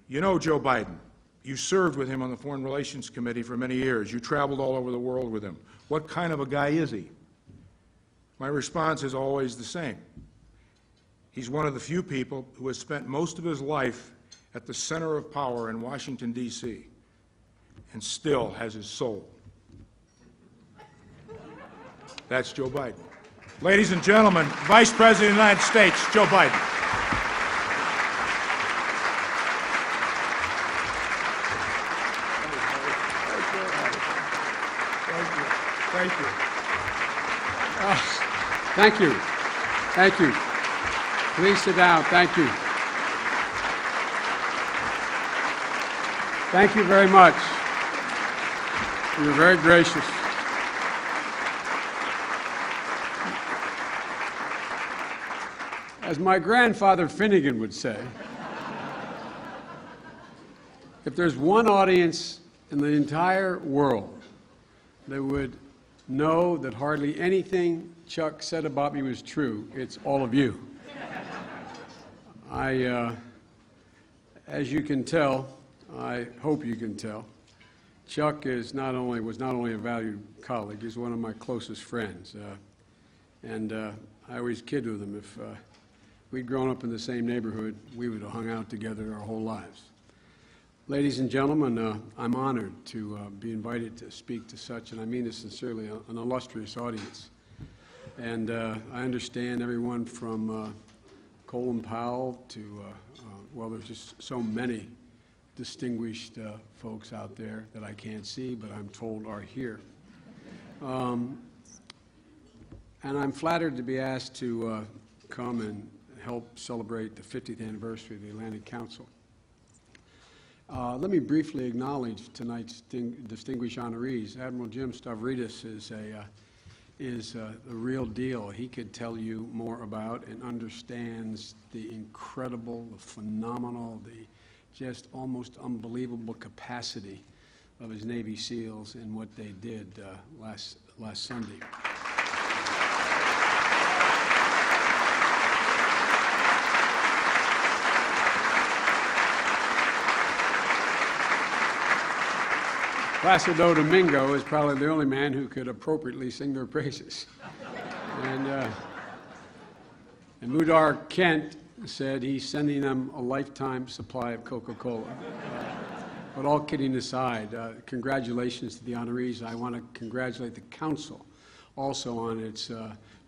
You know Joe Biden. You served with him on the Foreign Relations Committee for many years. You traveled all over the world with him. What kind of a guy is he? My response is always the same. He's one of the few people who has spent most of his life at the center of power in Washington, D.C., and still has his soul. That's Joe Biden. Ladies and gentlemen, Vice President of the United States, Joe Biden. Thank you. Thank you. Thank you. Please sit down. Thank you. Thank you very much. You're very gracious. As my grandfather Finnegan would say, if there's one audience in the entire world that would know that hardly anything Chuck said about me was true, it's all of you. As you can tell, I hope you can tell, Chuck was not only a valued colleague, he's one of my closest friends. I always kid with him, if we'd grown up in the same neighborhood, we would have hung out together our whole lives. Ladies and gentlemen, I'm honored to be invited to speak to such, and I mean this sincerely, an illustrious audience. And I understand everyone from Colin Powell to, well, there's just so many distinguished folks out there that I can't see, but I'm told are here. And I'm flattered to be asked to come and help celebrate the 50th anniversary of the Atlantic Council. Let me briefly acknowledge tonight's distinguished honorees. Admiral Jim Stavridis is the real deal. He could tell you more about and understands the incredible, the phenomenal, the just almost unbelievable capacity of his Navy SEALs and what they did last Sunday. Placido Domingo is probably the only man who could appropriately sing their praises. And Mudar Kent said he's sending them a lifetime supply of Coca-Cola. But all kidding aside, congratulations to the honorees. I want to congratulate the Council also on its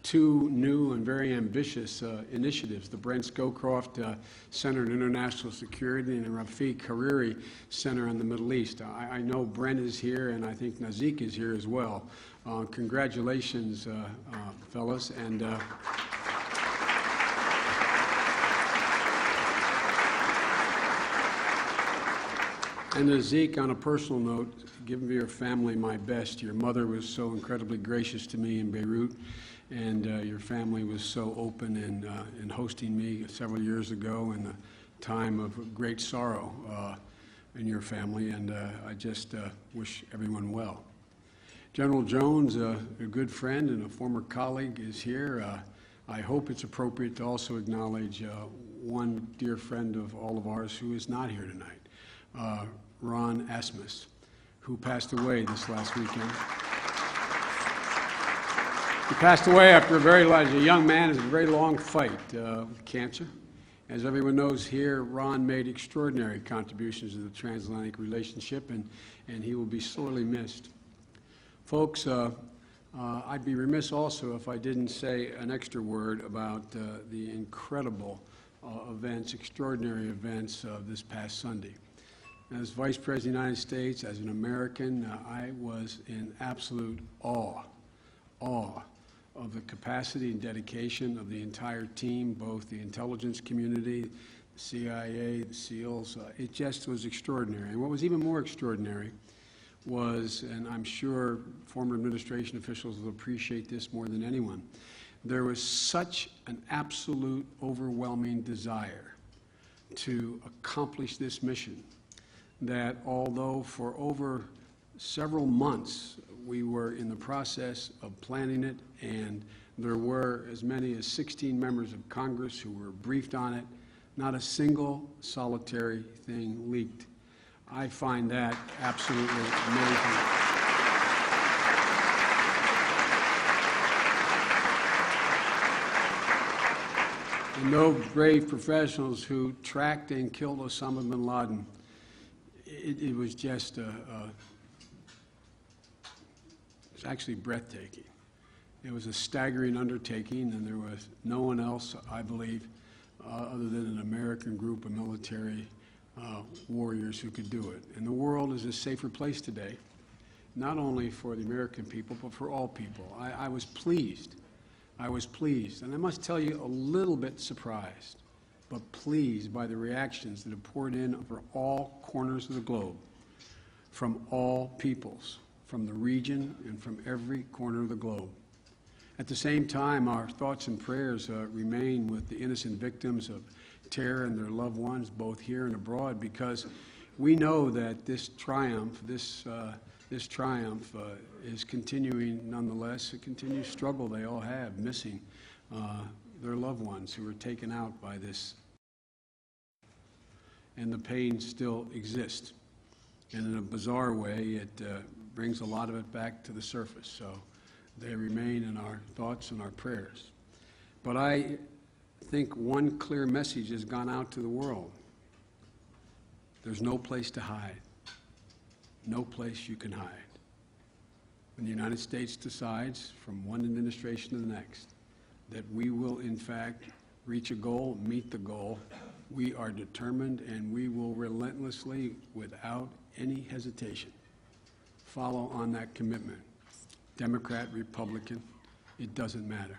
two new and very ambitious initiatives, the Brent Scowcroft Center on International Security and the Rafiq Hariri Center on the Middle East. I know Brent is here, and I think Nazik is here as well. Congratulations, fellas. And Nazik, on a personal note, give your family my best. Your mother was so incredibly gracious to me in Beirut, and your family was so open in hosting me several years ago in a time of great sorrow in your family, and I just wish everyone well. General Jones, a good friend and a former colleague, is here. I hope it's appropriate to also acknowledge one dear friend of all of ours who is not here tonight, Ron Asmus, who passed away this last weekend. He passed away after as a young man, after a very long fight with cancer. As everyone knows here, Ron made extraordinary contributions to the transatlantic relationship, and he will be sorely missed. Folks, I'd be remiss also if I didn't say an extra word about the incredible events, extraordinary events of this past Sunday. As Vice President of the United States, as an American, I was in absolute awe of the capacity and dedication of the entire team, both the intelligence community, the CIA, the SEALs. It just was extraordinary. And what was even more extraordinary was, and I'm sure former administration officials will appreciate this more than anyone, there was such an absolute overwhelming desire to accomplish this mission that although for over several months we were in the process of planning it, and there were as many as 16 members of Congress who were briefed on it, Not a single solitary thing leaked. I find that absolutely amazing. And no brave professionals who tracked and killed Osama bin Laden. It was just it's actually breathtaking. It was a staggering undertaking, and there was no one else, I believe, other than an American group of military warriors who could do it. And the world is a safer place today, not only for the American people, but for all people. I was pleased. I was pleased, and I must tell you, a little bit surprised, but pleased by the reactions that have poured in over all corners of the globe, from all peoples, from the region and from every corner of the globe. At the same time, our thoughts and prayers remain with the innocent victims of terror and their loved ones, both here and abroad, because we know that this triumph, this triumph is continuing nonetheless. A continued struggle they all have, missing their loved ones who were taken out by this. And the pain still exists. And in a bizarre way, it brings a lot of it back to the surface. So they remain in our thoughts and our prayers. But I think one clear message has gone out to the world. There's no place to hide. No place you can hide. When the United States decides, from one administration to the next, that we will, in fact, reach a goal, meet the goal, we are determined, and we will relentlessly, without any hesitation, follow on that commitment. Democrat, Republican, it doesn't matter.